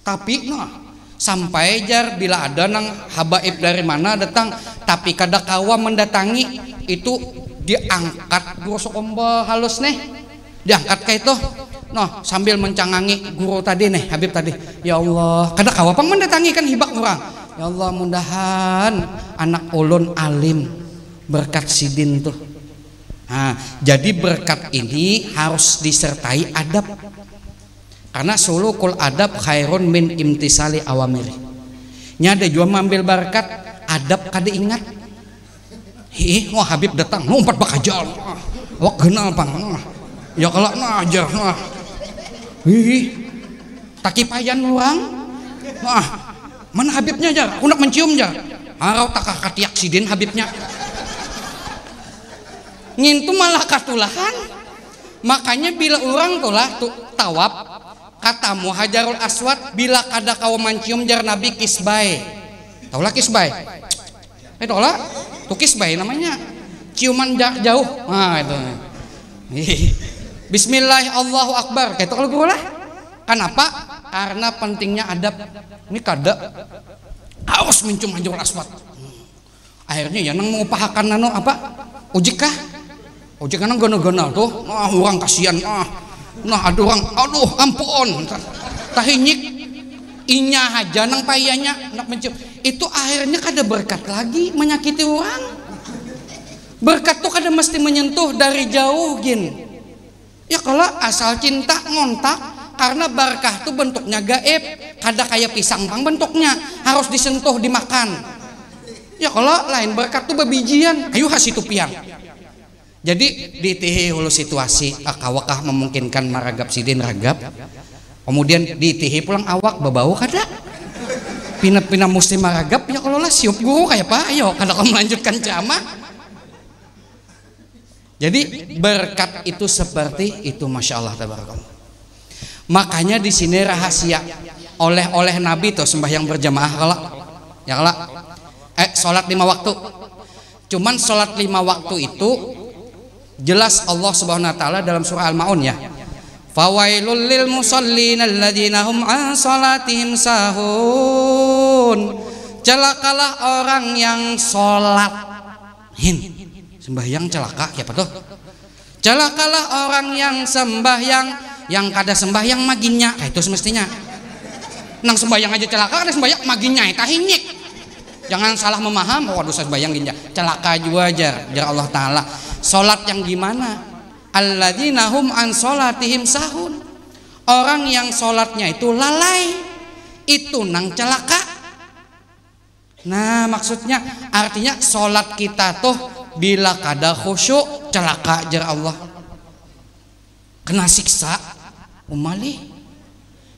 Tapi sampai jar bila ada nang habaib dari mana datang, tapi kada kawa mendatangi itu diangkat guru sokomba halus nih, diangkat kayak itu sambil mencangangi guru tadi nih, Habib tadi. Ya Allah, kada kawa pang mendatangi kan hibak orang. Ya Allah, mudahan anak ulun alim berkat sidin tuh. Jadi berkat ini harus disertai adab. Karena sulukul adab khairun min imtisali awamiri. Nyada jua mambil berkat adab kada ingat. Habib datang, umpat bakajal. Wak kenal pang. Ya kalau ajar. Takipayan orang. Mana Habibnya jar? Aku nak mencium jar. Harau takah katiak sidin Habibnya. Ngintu malah katulahan. Makanya bila orang tuh tawab katamu Hajarul Aswad, bila kada kau mencium jar Nabi kisbai. Taulah kisbai? Taulah tuh kisbai namanya. Ciuman jauh. Itu. Bismillah Allahu Akbar. Kayak itu kalau guru lah. Kenapa? Karena pentingnya adab. Ini kada harus mencium Hajarul Aswad. Akhirnya ya nang mengupahakan nano apa? Ujikah? Ujik nang gono-gono tuh. Orang kasihan. Ada orang, aduh ampun, tahinyik inya aja nang payanya nak mencium. Itu akhirnya kada berkat lagi, menyakiti orang. Berkat tuh kada mesti menyentuh dari jauh gin. Ya kalau asal cinta ngontak, karena berkah tuh bentuknya gaib, kada kayak pisang pang bentuknya, harus disentuh dimakan. Ya kalau lain berkat tuh bebijian, ayo hasih tupian. Jadi ditihi hulu situasi akawakah memungkinkan maragap sidin ragap, kemudian ditihi pulang awak babau kada pina mesti maragap. Ya kalau lah siup guru kayak apa, ayo kada kau melanjutkan ceramah. Jadi berkat itu seperti itu, masya Allah tabarakallah. Makanya di sini rahasia oleh Nabi tuh sembahyang berjamaah kalau sholat 5 waktu. Cuman sholat 5 waktu itu jelas Allah Subhanahu wa taala dalam surah Al-Maun ya. Fawailul lil musallin alladzina hum an salatihim sahun. Celakalah orang yang salat sembahyang celaka, siapa tuh? Celakalah orang yang sembahyang yang kada sembahyang maginya. Itu semestinya. Nang sembahyang aja celaka, kada sembahyang maginya tahinyik. Jangan salah memaham, waduh saya sembahyang ginja. Celaka juga jar Allah taala. Salat yang gimana? Alladzina hum an salatihim sahun. Orang yang salatnya itu lalai, itu nang celaka. Nah, maksudnya artinya salat kita tuh bila kada khusyuk celaka jar Allah. Kena siksa umali.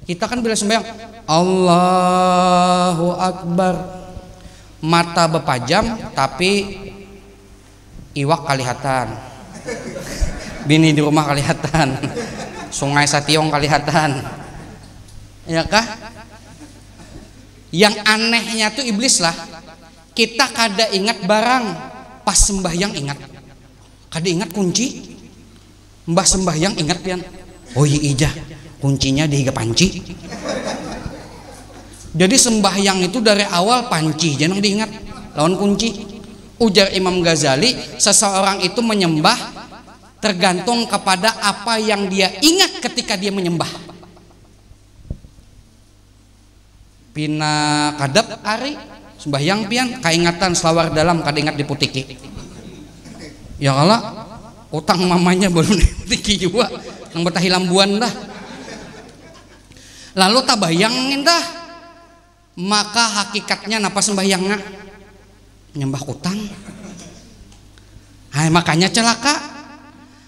Kita kan bila sembahyang Allahu Akbar, mata bepajam tapi iwak kalihatan, bini di rumah kalihatan, sungai Sationg kalihatan, ya kah? Yang anehnya tuh iblis lah, kita kada ingat barang, pas sembahyang ingat, kada ingat kunci, mbah sembahyang ingat pian, oh iya kuncinya di higa panci. Jadi sembahyang itu dari awal panci jangan diingat, lawan kunci. Ujar Imam Ghazali, seseorang itu menyembah tergantung kepada apa yang dia ingat ketika dia menyembah. Pina kadap ari sembahyang pian kaingatan selawar dalam kada ingat diputiki. Ya Allah, utang mamanya belum diputiki juga, nang betah hilambuan dah. Lalu tabayangin dah, maka hakikatnya napa sembahyangnya? Nyembah utang. Makanya celaka.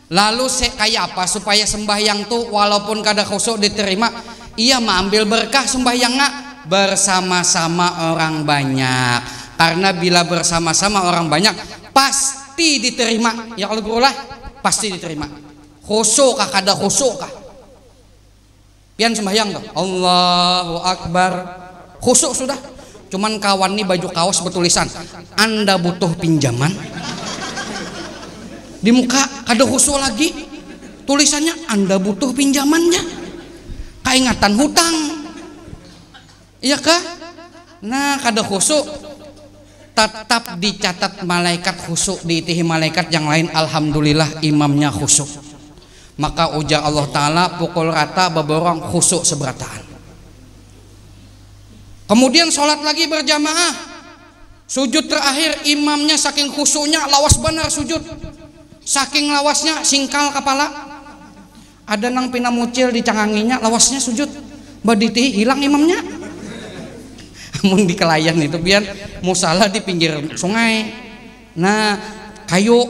Lalu kayak apa supaya sembahyang tuh walaupun kada khusyuk diterima? Ia mengambil berkah sembahyangnya bersama-sama orang banyak. Karena bila bersama-sama orang banyak pasti diterima. Ya kalau guru lah pasti diterima. Khusyuk kah kada khusyuk kah? Pian sembahyang tuh Allahu Akbar, khusyuk sudah. Cuman kawan nih baju kaos bertulisan Anda butuh pinjaman. Di muka kada khusyuk lagi, tulisannya Anda butuh pinjamannya. Kaingatan hutang. Iya kah? Nah kada khusyuk tetap dicatat malaikat khusyuk, diitihi malaikat yang lain. Alhamdulillah imamnya khusyuk. Maka ujar Allah Ta'ala pukul rata beborong khusyuk seberataan. Kemudian sholat lagi berjamaah, sujud terakhir imamnya saking khusyuknya lawas benar sujud, saking lawasnya singkal kepala, ada nang pina mucil di canganginya lawasnya sujud, baditi hilang imamnya. Mun di kelayan itu biar musalah di pinggir sungai. Nah kayu,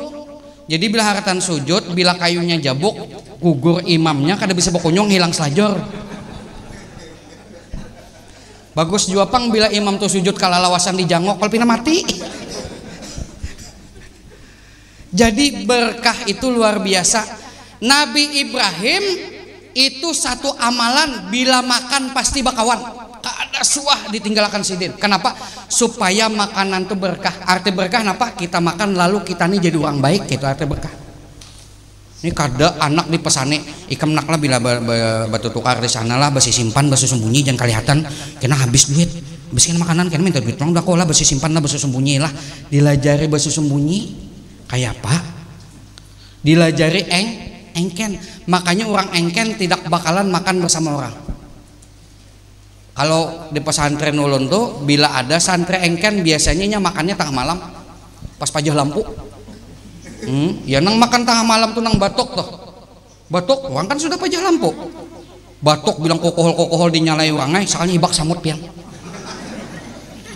jadi bila haratan sujud, bila kayunya jabuk gugur imamnya kada bisa berkunjung hilang selajor. Bagus jua pang bila imam tuh sujud kala lawasan dijangok kalau pina mati. Jadi berkah itu luar biasa. Nabi Ibrahim itu satu amalan bila makan pasti bakawan. Kada suah ditinggalkan sidin. Kenapa? Supaya makanan itu berkah. Arti berkah kenapa? Kita makan lalu kita nih jadi orang baik, itu arti berkah. Ini kada anak dipesane ikam nak lah bila batu tukar di sana lah besi simpan besi sembunyi jangan kelihatan kena habis duit besi makanan kena minta duit udah kok lah besi simpan lah besi sembunyi lah dilajari besi sembunyi kayak apa dilajari engken. Makanya orang engken tidak bakalan makan bersama orang. Kalau di pesantren ulun tuh bila ada santri engken biasanya makannya tengah malam pas pajah lampu. Ya nang makan tengah malam tuh nang batok tuh. Batok orang kan sudah pajah lampu. Batok bilang kokohol dinyalai orang soalnya hibak samut pian.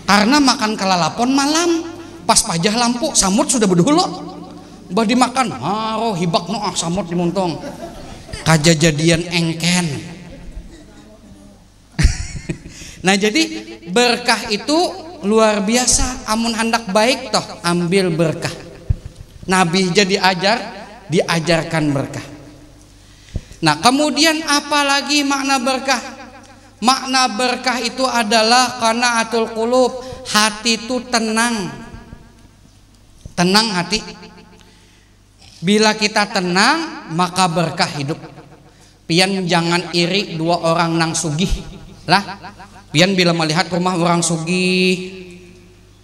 Karena makan kelalapon malam pas pajah lampu samut sudah berdulu. Bah dimakan, hibak no samut dimuntong. Kejadian engken. Nah jadi berkah itu luar biasa. Amun hendak baik toh ambil berkah. Nabi jadi diajarkan berkah. Nah kemudian apalagi makna berkah? Makna berkah itu adalah qanaatul qulub, hati itu tenang. Tenang hati. Bila kita tenang maka berkah hidup. Pian jangan iri dua orang nang sugih lah. Pian bila melihat rumah orang sugih,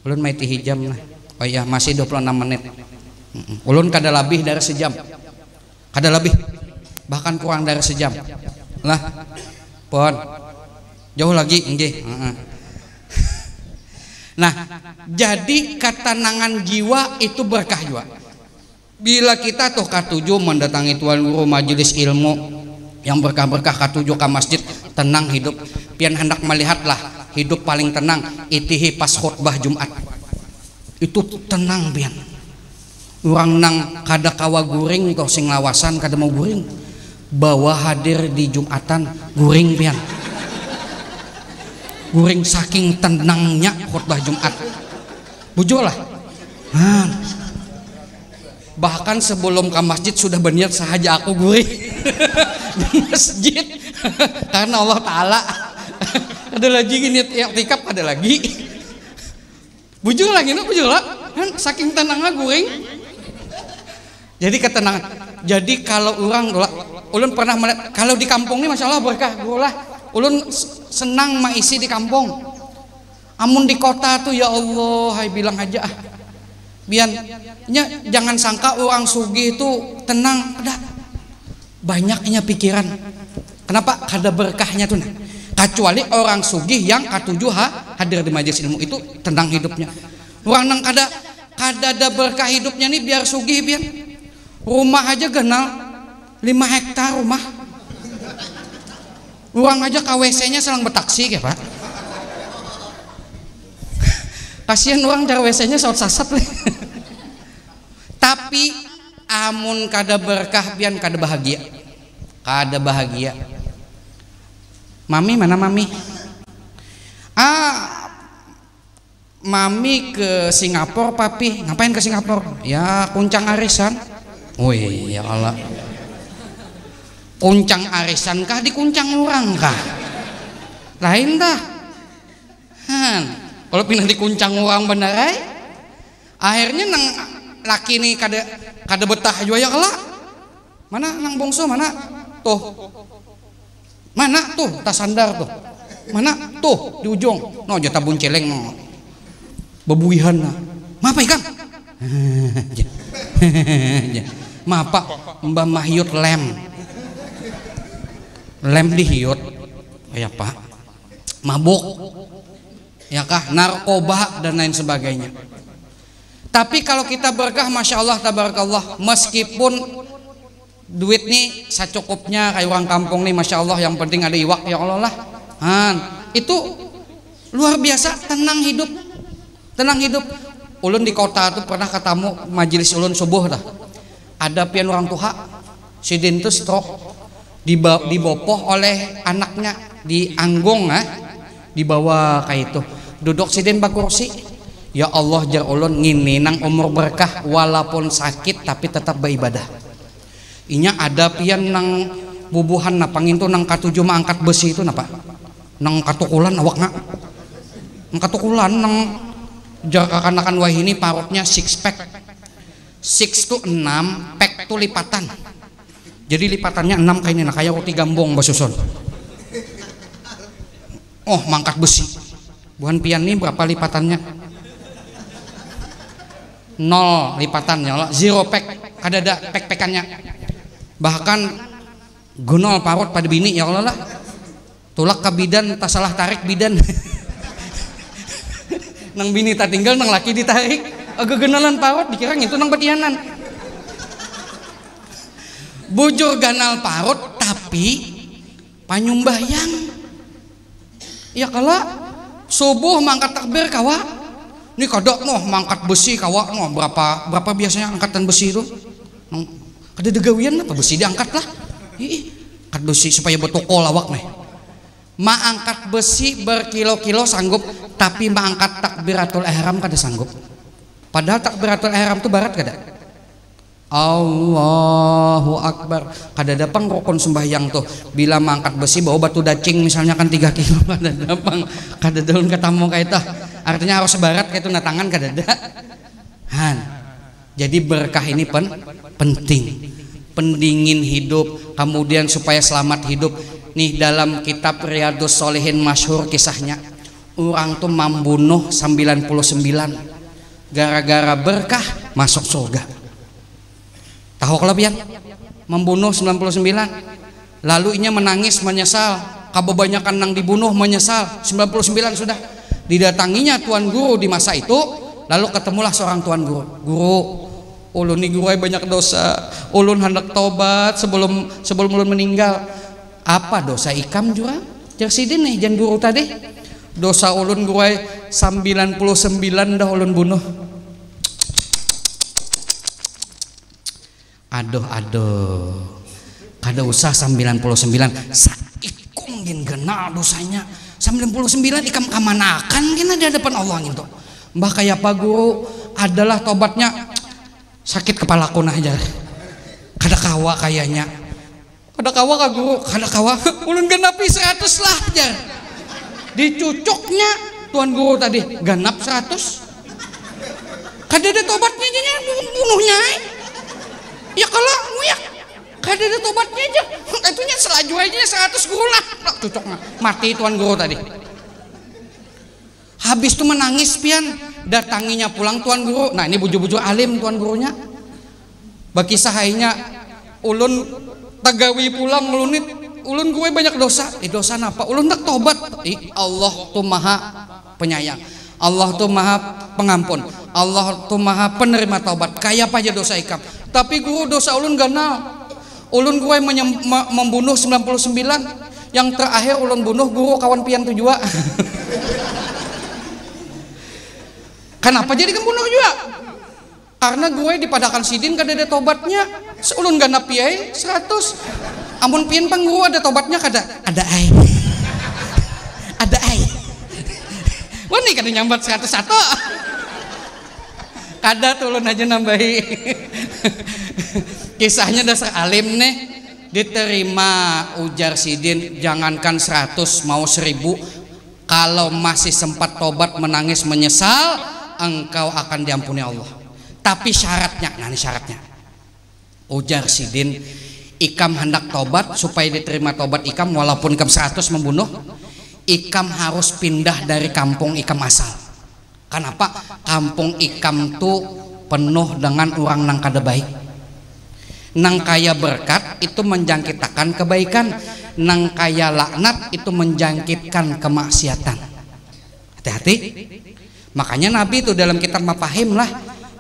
ulun maiti hijam lah. Oh iya masih 26 menit. Ulun kada lebih dari sejam. Kada lebih. Bahkan kurang dari sejam. Lah. Pon. Jauh lagi nggih. Nah, jadi ketenangan jiwa itu berkah juga. Bila kita tuh katuju mendatangi tuan guru majelis ilmu yang berkah-berkah katuju ke masjid, tenang hidup. Pian hendak melihatlah hidup paling tenang itihi pas khutbah Jumat. Itu tenang pian. Orang nang kada kawa guring kau sing lawasan kada mau guring. Bawa hadir di Jumatan guring pian. Guring saking tenangnya khutbah Jumat. Bujur lah. Bahkan sebelum ke masjid sudah berniat sahaja aku guring di masjid karena Allah Ta'ala. Ada lagi niat i'tikaf ada lagi. Bujur lagi no bujur lah. Saking tenangnya guring. Jadi ketenangan. Jadi kalau orang ulun pernah melihat kalau di kampung ini masya Allah berkah lah. Ulun senang maisi di kampung. Amun di kota tuh ya Allah, hai bilang aja biarnya jangan sangka orang sugih itu tenang, ada banyaknya pikiran. Kenapa? Kada berkahnya tuh. Kecuali orang sugih yang katujuh hadir di majelis ilmu itu tenang hidupnya. Orang nang kada ada berkah hidupnya nih biar sugih biar rumah aja genal 5 hektar rumah. Orang aja KWC-nya selang betaksi ya Pak. Kasihan orang cara WC-nya saut sasat. Tapi amun kada berkah pian kada bahagia. Kada bahagia. Mami mana mami? Mami ke Singapura papi. Ngapain ke Singapura? Ya kuncang arisan. Wih ya Allah. Kuncang arisan kah dikuncang orang kah? Lain dah. Kalau pindah dikuncang orang bener akhirnya nang laki nih kada betah juga ya kelak. Mana nang bongso mana tuh tas sandar tuh Mana tuh di ujung no jata bunceleng no bebuihan nah apa ikam apa Mbah Mahyut lem dihiut ya pak mabuk ya kah narkoba dan lain sebagainya. Tapi kalau kita berkah masya Allah tabarakallah, meskipun duit nih secukupnya kayak orang kampung nih masya Allah, yang penting ada iwak ya Allah lah. Itu luar biasa, tenang hidup. Ulun di kota tuh pernah ketemu majelis ulun subuh dah. Ada pian orang tua, sidin tuh stroke, dibopoh oleh anaknya di anggung dibawa kayak itu. Duduk sidin bak kursi. Ya Allah jar ulun ngini nang umur berkah walaupun sakit tapi tetap beribadah. Inya ada pian nang bubuhan napangin tuh nang katujuh mah angkat besi itu napa? Nang katukulan awak nang katukulan nang jakakanakan wah ini parutnya 6 pack. 6 tuh 6, pack tuh lipatan. Jadi lipatannya 6 kayak ini nah, kayak roti gambong basuson. Oh, mangkat besi. Bukan pian nih berapa lipatannya? 0 lipatannya, 0 pack. Kadada pack-packannya. Bahkan gunol parut pada bini ya Allah lah. Tulak ke bidan tak salah tarik bidan. Nang bini tak tinggal nang laki ditarik. Agak genalan parut dikira itu nang betianan. Bujur ganal parut tapi panyumbayang. Ya kala subuh mangkat takbir kawa. Ini kodok noh mangkat besi kawa noh berapa biasanya angkatan besi itu? Ada degawian apa besi diangkat lah. Angkat besi supaya bertokol awak nih. Angkat besi berkilo-kilo sanggup, tapi angkat takbiratul ihram kada sanggup. Padahal takbiratul ihram itu barat kada. Allahu Akbar. Kada dapang rokon sembahyang tuh. Bila mangkat besi bawa batu dacing misalnya kan 3 kilo kada dapang. Kada daun ketemu kayak itu. Artinya harus sebarat kayak itu na tangan kada ada. Jadi berkah ini penting. Pendingin hidup, kemudian supaya selamat hidup. Nih dalam kitab Riyadhus Shalihin masyhur kisahnya. Orang tuh membunuh 99. Gara-gara berkah masuk surga. Tahu kelebihan membunuh 99 lalu inya menangis menyesal kebanyakan nang dibunuh menyesal 99 sudah didatanginya tuan guru di masa itu lalu ketemulah seorang tuan guru ulun nih guru banyak dosa ulun hendak tobat sebelum ulun meninggal. Apa dosa ikam jura jersidin nih jan guru tadi dosa ulun guru 99 dah ulun bunuh. Aduh kada usah 99 saikung gin genal dosanya 99 ikam kamanakan gina di hadapan Allah gitu. Mbah kayak apa guru adalah tobatnya sakit kepala kunah aja kada kawa kayaknya kada kawa ka guru kada kawa ulun genapi 100 lah aja dicucuknya tuan guru tadi ganap 100 kada ada tobatnya aja bunuhnya ya kalau nguyak kada ada tobatnya aja itunya selaju aja 100 guru lah cucuknya mati tuan guru tadi. Habis itu menangis pian datanginya pulang tuan guru. Nah ini bujur-bujur alim tuan gurunya bagi sahainya ulun tagawi pulang melunit ulun gue banyak dosa dosa apa ulun tak tobat. Allah tuh maha penyayang, Allah tuh maha pengampun, Allah tuh maha penerima taubat. Kayak apa aja dosa ikam. Tapi guru dosa ulun ganal. Ulun gue membunuh 99. Yang terakhir ulun bunuh guru kawan pian tu juga. Kenapa jadi membunuh juga? Karena gue dipadakan sidin kada ada tobatnya. Ulun ganap piai 100. Amun pian pang guru ada tobatnya kada? Ada ai. Ada ai. Wah nih kada nyambat 101. Kada tulun aja nambahi. Kisahnya dasar alim nih diterima ujar sidin jangankan 100 mau 1000 kalau masih sempat tobat menangis menyesal engkau akan diampuni Allah. Tapi syaratnya, nah ini syaratnya ujar sidin ikam hendak tobat supaya diterima tobat ikam walaupun ikam 100 membunuh Ikam harus pindah dari kampung ikam asal. Kenapa? Kampung ikam tuh penuh dengan orang nang kada baik. Nang kaya berkat itu menjangkitakan kebaikan, nang kaya laknat itu menjangkitkan kemaksiatan. Hati-hati. Makanya Nabi itu dalam kitab Mafahim lah,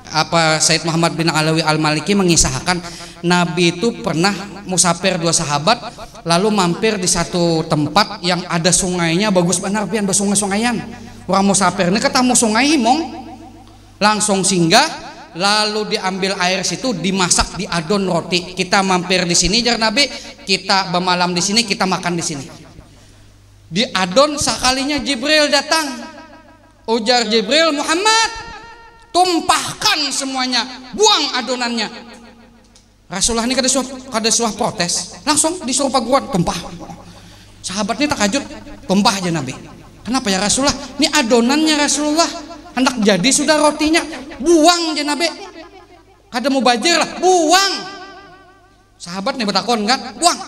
apa Said Muhammad bin Alawi Al-Maliki mengisahkan Nabi itu pernah musafir 2 sahabat lalu mampir di satu tempat yang ada sungainya bagus benar pian bersungai-sungaian. Orang musafir ini ketemu sungai himong, langsung singgah, lalu diambil air situ dimasak diadon roti. Kita mampir di sini jar Nabi, kita bermalam di sini, kita makan di sini. Diadon sekalinya Jibril datang. Ujar Jibril, Muhammad, tumpahkan semuanya, buang adonannya. Rasulullah ini kada suah protes, langsung disuruh paguan tumpah. Sahabat ini takjub, tumpah aja Nabi. Kenapa ya Rasulullah? Ini adonannya Rasulullah, hendak jadi sudah rotinya, buang aja Nabi. Kada mau bajir lah, buang. Sahabat nih bertakon kan, buang.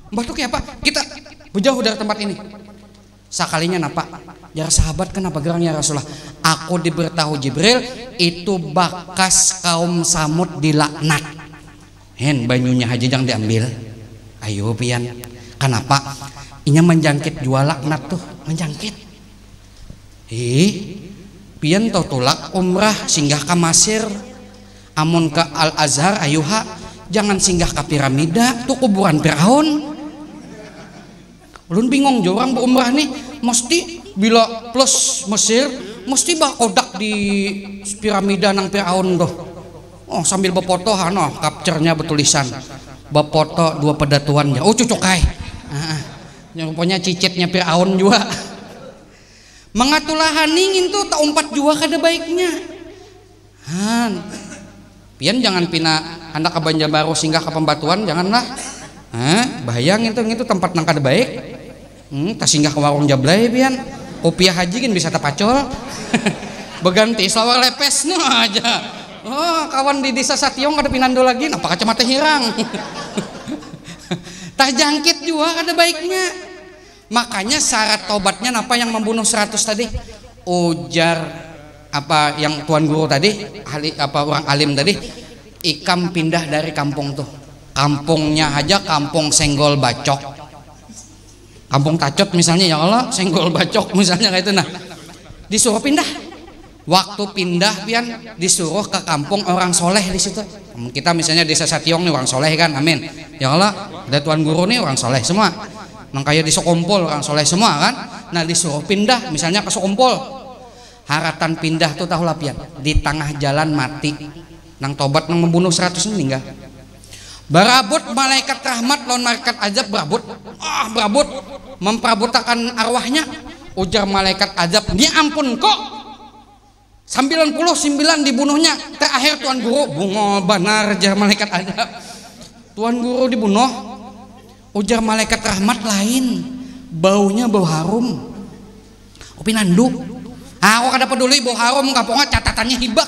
Batuk ya apa? Kita berjauh dari tempat ini. Sekalinya napa? Ya sahabat, kenapa gerang ya Rasulullah? Aku diberitahu Jibril itu bakas kaum Samud dilaknat. Hen banyunya haji jangan diambil. Ayo pian. Kenapa? Inya menjangkit jual laknat tuh, menjangkit. Pian tau tulak umrah singgah ke Mesir, amun ke Al Azhar ayuha, jangan singgah ke piramida tuh kuburan Firaun. Ulun bingung jo orang berumrah nih, mesti bila plus Mesir, mesti kodak di piramida nang Firaun doh. Oh sambil befoto hano, capture-nya bertulisan befoto 2 pedatuannya. Oh cocok kai. Yang rupanya cicitnya Firaun juga. Mengatulah haningin tuh tak umpat juga kada baiknya. Han, pian jangan pina hendak ke Banjarbaru singgah ke Pembatuan, janganlah. Bayang itu tempat nang kada baik. Tak singgah ke warung Jablay pian. Kopiah haji kan bisa tapacol. Beganti selawar lepes no aja. Oh, kawan di desa Satyong kada pinando lagi, napa kacamata hirang. Tak jangkit juga kada baiknya. Makanya syarat tobatnya napa yang membunuh 100 tadi? Ujar apa yang tuan guru tadi, orang alim tadi, ikam pindah dari kampung tuh. Kampungnya aja kampung Senggol Bacok. Kampung Tacot misalnya, ya Allah, Senggol Bacok misalnya kayak itu. Nah, disuruh pindah. Waktu pindah pian disuruh ke kampung orang soleh di situ. Kita misalnya desa Satyong nih orang soleh kan, amin. Ya Allah, ada tuan guru nih orang soleh semua. Makanya di Sokompol orang soleh semua kan. Nah disuruh pindah misalnya ke Sokompol. Haratan pindah tuh tahu lah pian. Di tengah jalan mati. Nang tobat nang membunuh 100 meninggal. Berabut malaikat rahmat lawan malaikat azab berabut. Berabut memperabutakan arwahnya. Ujar malaikat azab, "Ni ampun kok. 99 dibunuhnya." Terakhir tuan guru, "Bungo benar," jar malaikat azab. Tuan guru dibunuh. Ujar malaikat rahmat, "Lain. Baunya bau harum." Opi nanduk. Aku kada peduli bau harum kaponga catatannya hibak.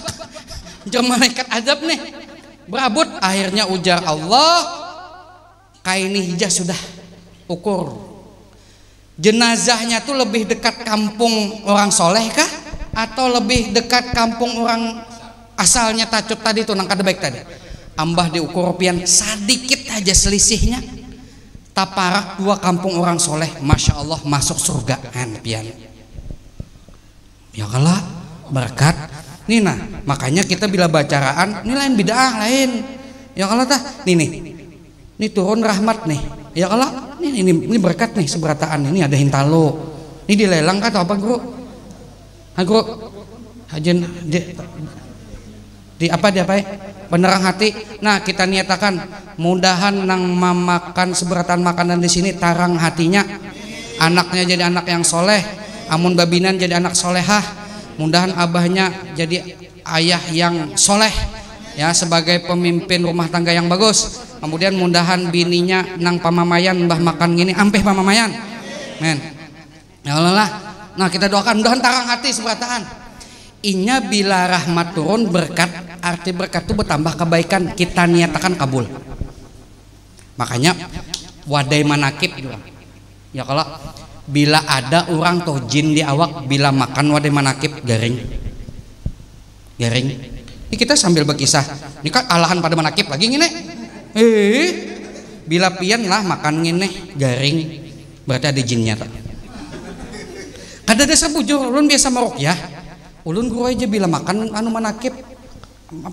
Ujar malaikat azab nih. Berabut akhirnya ujar Allah, kaini hijah sudah ukur. Jenazahnya tuh lebih dekat kampung orang soleh kah atau lebih dekat kampung orang asalnya Tacut tadi tuh nang kada baik tadi? Ambah diukur pian sedikit aja selisihnya. Taparak 2 kampung orang soleh, masya Allah masuk surga pian. Ya kalah berkat. Nih nah, makanya kita bila bacaraan ini lain bid'ah lain. Ya kalau tah, nih turun rahmat nih. Ya kalau ini berkat nih seberataan ini ada hintalo. Ini dilelang kan atau apa guru? Guru hajen di apa penerang hati. Nah kita niatakan mudahan nang memakan seberatan makanan di sini tarang hatinya. Anaknya jadi anak yang soleh. Amun babinan jadi anak solehah. Mudahan abahnya jadi ayah yang soleh ya sebagai pemimpin rumah tangga yang bagus. Kemudian mudahan bininya nang pamamayan mbah makan gini ampeh pamamayan. Men. Ya Allah lah. Nah kita doakan mudahan tarang hati seberataan. Inya bila rahmat turun berkat, arti berkat itu bertambah kebaikan, kita niatakan kabul. Makanya wadai manakib juga. Ya kalau bila ada orang toh jin di awak, bila makan wadah manakib garing. Ini kita sambil berkisah. Ini kan alahan pada manakib lagi ngene. Bila pian lah makan ngene garing, berarti ada jinnya tak. Kada dasar bujur, ulun biasa meruqyah. Ulun guru aja bila makan anu manakib,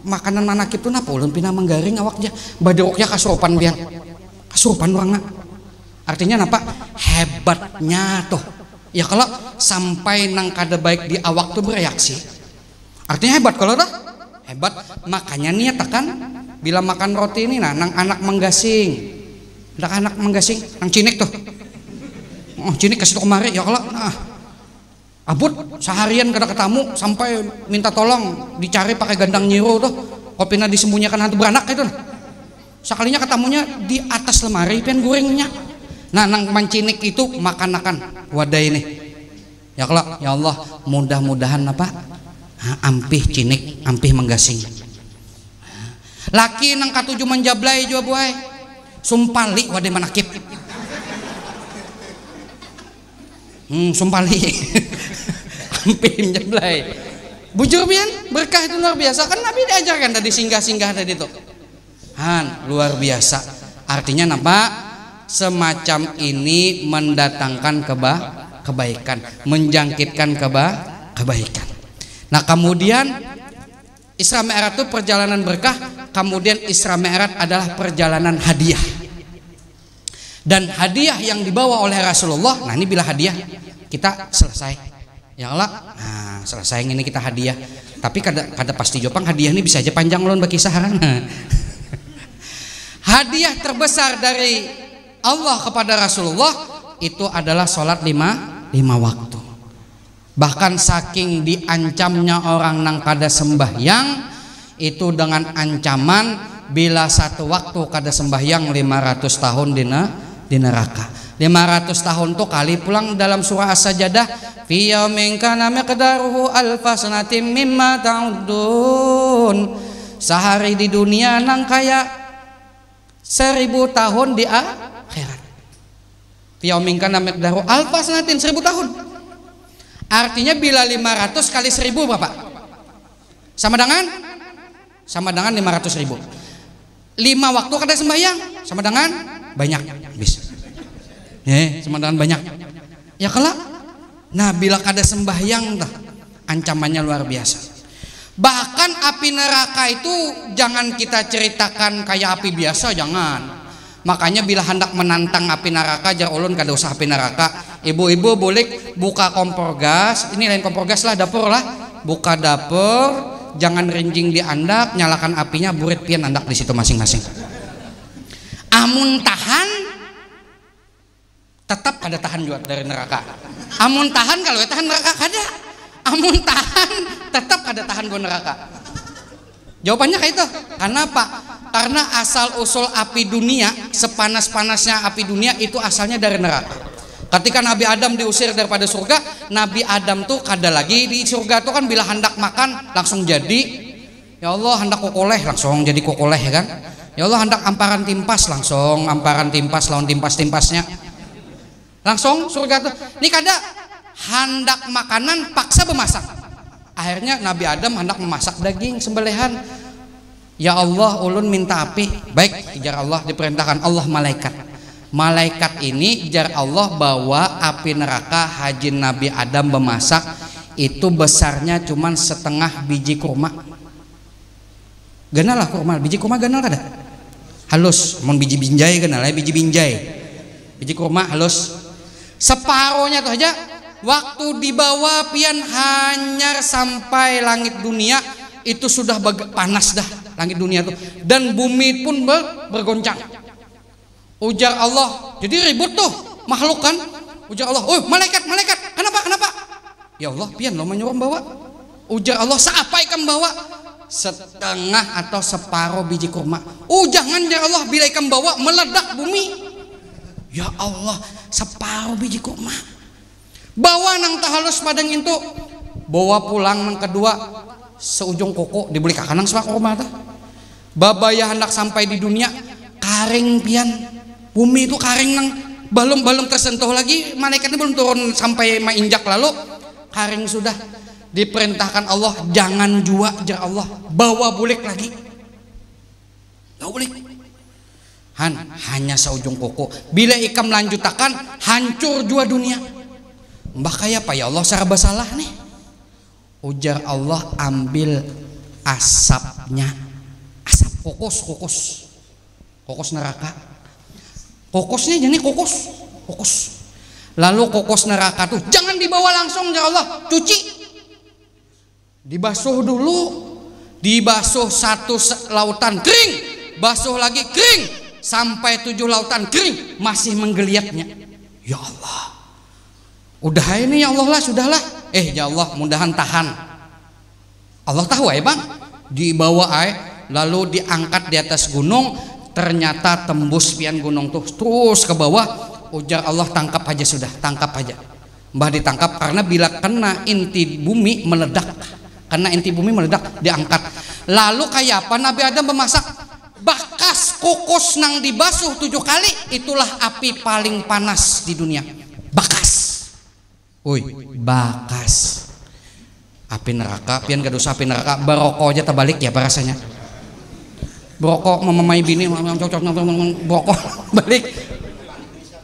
makanan manakib tuh napa ulun pina menggaring awaknya. Bade ruqyah kasurupan pian. Kasurupan urangna. Artinya napa? Hebatnya tuh. Ya kalau sampai nang kada baik di awak tuh bereaksi. Artinya hebat kalau dah. Hebat. Makanya niat kan bila makan roti ini nah nang anak menggasing. Anak menggasing nang cinik tuh. Oh, cinik kasih tuh kemari ya kalau nah. Abut seharian kada ketemu sampai minta tolong dicari pakai gandang nyiru tuh. Kopina disembunyikan hantu beranak itu. Sekalinya ketemunya di atas lemari pian gorengnya. Nah nang mancinik itu makan-makan wadah ini. Ya kalau ya Allah mudah-mudahan apa ampih cinik ampih menggasing. Laki nang katuju menjablay jua buai sumpali wadah manakib. Sumpali ampih menjablay. Bujur pian berkah itu luar biasa kan Nabi diajarkan tadi singgah-singgah tadi tuh. Luar biasa. Artinya apa? Semacam ini mendatangkan kebaikan, menjangkitkan kebaikan. Nah kemudian Isra Mi'raj itu perjalanan berkah, kemudian Isra Mi'raj adalah perjalanan hadiah. Dan hadiah yang dibawa oleh Rasulullah, nah ini bila hadiah kita selesai, ya Allah, nah selesai ini kita hadiah. Tapi kada pasti jopang hadiah ini bisa aja panjang ulun berkisah kan. Hadiah terbesar dari Allah kepada Rasulullah itu adalah sholat lima waktu. Bahkan saking diancamnya orang nang kada sembahyang itu dengan ancaman bila satu waktu kada sembahyang 500 tahun di neraka. 500 tahun tuh kali pulang dalam surah As-Sajdah fi yaumin kana miqdaruhu alfa sanatin mimma ta'udun. Sehari di dunia nang kaya 1000 tahun di akhirat. Fi yaumin kana miqdaruhu alfa sanatin 1000 tahun. Artinya bila 500 kali 1000 Bapak? Sama dengan 500.000. 5 waktu kada sembahyang sama dengan banyak bisa. Sama dengan banyak. Ya kelak. Nah, bila kada sembahyang dah ancamannya luar biasa. Bahkan api neraka itu jangan kita ceritakan kayak api biasa, jangan. Makanya bila hendak menantang api neraka jar ulun kada usah api neraka. Ibu-ibu boleh buka kompor gas, ini lain kompor gas lah, dapur lah. Buka dapur, jangan rinjing di andak, nyalakan apinya, burit pian andak di situ masing-masing. Amun tahan tetap kada tahan juga dari neraka. Amun tahan kalau tahan neraka kada. Amun tahan tetap kada tahan go neraka. Jawabannya kayak itu. Karena apa? Karena asal usul api dunia, sepanas-panasnya api dunia itu asalnya dari neraka. Ketika Nabi Adam diusir daripada surga, Nabi Adam tuh kada lagi di surga tuh kan bila hendak makan langsung jadi. Ya Allah hendak kokoleh langsung jadi kokoleh ya kan. Ya Allah hendak amparan timpas langsung amparan timpas lawan timpas-timpasnya. Langsung surga tuh. Ini kada hendak makanan paksa bemasak. Akhirnya Nabi Adam hendak memasak daging sembelihan. Ya Allah ulun minta api. Baik, jar Allah diperintahkan Allah malaikat. Malaikat ini jar Allah bawa api neraka hajin Nabi Adam memasak itu besarnya cuman setengah biji kurma. Ganal lah kurma, biji kurma ganal kada? Halus, mon biji binjai ganal ya biji binjai. Biji kurma halus. Separohnya tuh aja waktu dibawa pian hanyar sampai langit dunia itu sudah panas dah langit dunia tuh dan bumi pun bergoncang. Ujar Allah, jadi ribut tuh makhluk kan. Ujar Allah, oh malaikat, kenapa? Ya Allah, pian lo menyuruh bawa. Ujar Allah, seapa ikan bawa? Setengah atau separuh biji kurma. Jangan ya Allah, bila ikan bawa meledak bumi. Ya Allah, separuh biji kurma. Bawa nang tahalus padang itu, bawa pulang nang kedua seujung koko dibeli kakanang sama kurma tah. Babaya hendak sampai di dunia, karing pian. Bumi itu karing belum tersentuh lagi, malaikatnya belum turun sampai mainjak lalu karing sudah diperintahkan Allah jangan jua jar Allah, bawa bulik lagi. Gak boleh. Hanya seujung kuku. Bila ikam lanjutakan hancur jua dunia. Mbah kaya apa ya Allah serba salah nih. Ujar Allah ambil asapnya, asap kokos neraka. Kokosnya jadi kokos. Lalu kokos neraka tuh jangan dibawa langsung ya Allah, cuci. Dibasuh dulu, dibasuh 1 lautan kering, basuh lagi kering, sampai 7 lautan kering masih menggeliatnya. Ya Allah, udah ini ya Allah lah, sudahlah. Ya Allah, mudahan tahan. Allah tahu ya bang, dibawa lalu diangkat di atas gunung, ternyata tembus pian gunung tuh terus ke bawah. Ujar Allah tangkap aja sudah, tangkap aja. Mbah ditangkap karena bila kena inti bumi meledak, diangkat. Lalu kayak apa Nabi Adam memasak? Bakas kokos nang dibasuh 7 kali, itulah api paling panas di dunia. Bakas. Bakas. Api neraka, pian gak dosa api neraka, berokok aja terbalik ya rasanya. Berokok memamai bini, berokok balik.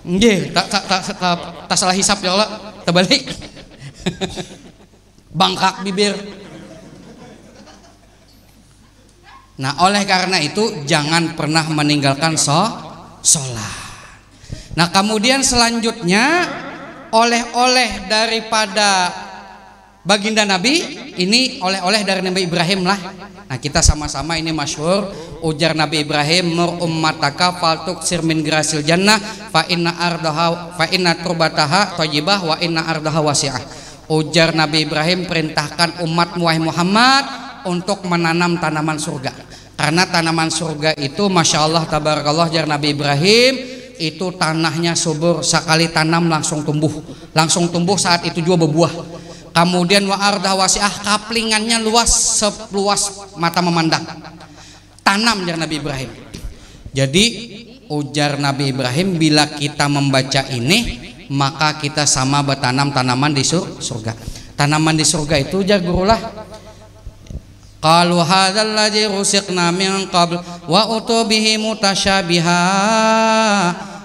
Nggih, tak salah hisap ya Allah, terbalik. Bangkak bibir. Nah, oleh karena itu jangan pernah meninggalkan sholat. Nah, kemudian selanjutnya oleh-oleh daripada baginda Nabi ini oleh-oleh dari Nabi Ibrahim lah. Nah, kita sama-sama ini masyhur ujar Nabi Ibrahim, mur ummataka faltuksir min girasil jannah fa inna turbataha thayyibah wa inna ardaha wasi'ah. Ujar Nabi Ibrahim, perintahkan umatmu wahai Muhammad untuk menanam tanaman surga. Karena tanaman surga itu masya Allah tabarakallah, jar Nabi Ibrahim, itu tanahnya subur, sekali tanam langsung tumbuh saat itu juga berbuah. Kemudian wa ardah wasi'ah, kaplingannya luas seluas mata memandang. Tanam jar Nabi Ibrahim. Jadi ujar Nabi Ibrahim, bila kita membaca ini maka kita sama bertanam tanaman di surga. Tanaman di surga itu jar gurulah, qalu hadzal ladzi rusiqna min qabl wa utubihi mutasyabiha.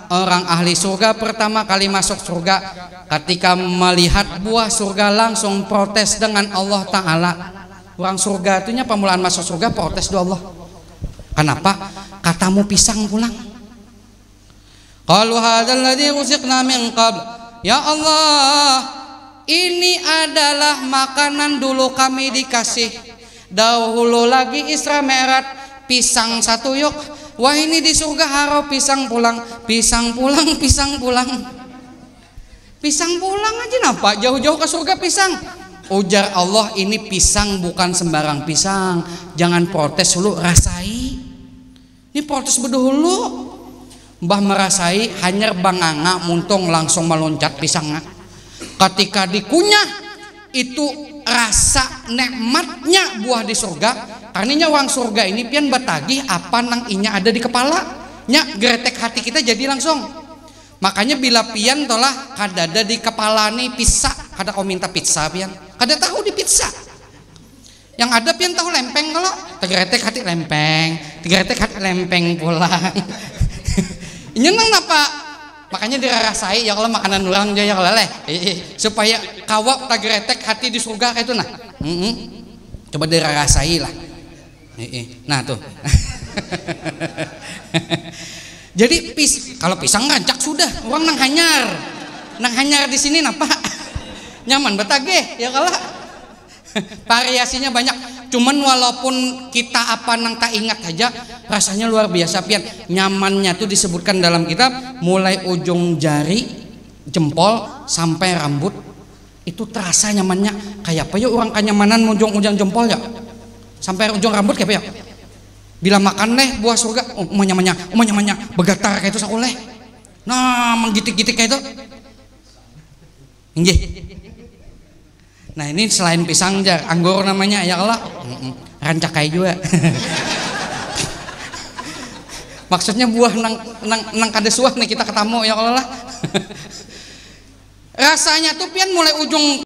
Orang ahli surga pertama kali masuk surga, ketika melihat buah surga langsung protes dengan Allah Ta'ala. Orang surga itunya pemulaan masuk surga protes doa Allah. Kenapa? Katamu pisang pulang. Qalu hadzal ladzi rusiqna min qabl. Ya Allah, ini adalah makanan dulu kami dikasih. Dahulu lagi Isra Mi'raj, pisang 1 yuk. Wah, ini di surga haro pisang pulang aja napa jauh-jauh ke surga pisang. Ujar Allah, ini pisang bukan sembarang pisang, jangan protes dulu, rasai. Ini protes berdahulu. Mbah merasai hanya banganga muntung langsung meloncat pisangnya. Ketika dikunyah itu rasa nikmatnya buah di surga. Karena orang surga ini pian batagih apa nang inya ada di kepala nya, gretek hati kita jadi langsung. Makanya bila pian tolah kadada di kepala nih pizza, kada kau minta pizza pian, kada tahu di pizza. Yang ada pian tahu lempeng, kalau tegretek hati lempeng pulang. Nyenang apa? Makanya dirasai ya kalau makanan orang jaya leleh supaya kawak tegretek hati di surga kayak itu nah. Coba dirasai lah. Nah tuh. Jadi kalau pisang rancak sudah, orang nang hanyar di sini napa? Nyaman betageh ya kalau variasinya banyak. Cuman walaupun kita apa nang tak ingat aja, rasanya luar biasa pian. Nyamannya tuh disebutkan dalam kitab, mulai ujung jari jempol sampai rambut itu terasa nyamannya. Kayak apa ya orang kenyamanan ujung jempol ya sampai ujung rambut kayak apa ya. Bila makan nih buah surga, nyamannya begatar kayak itu sakuleh. Nah, menggitik-gitik kayak itu. Nggih. Nah, ini selain pisang jar, anggur namanya ya Allah. Rancak kayak juga. Maksudnya buah nang kada suah nih kita ketemu ya Allah lah. Rasanya tuh pian mulai ujung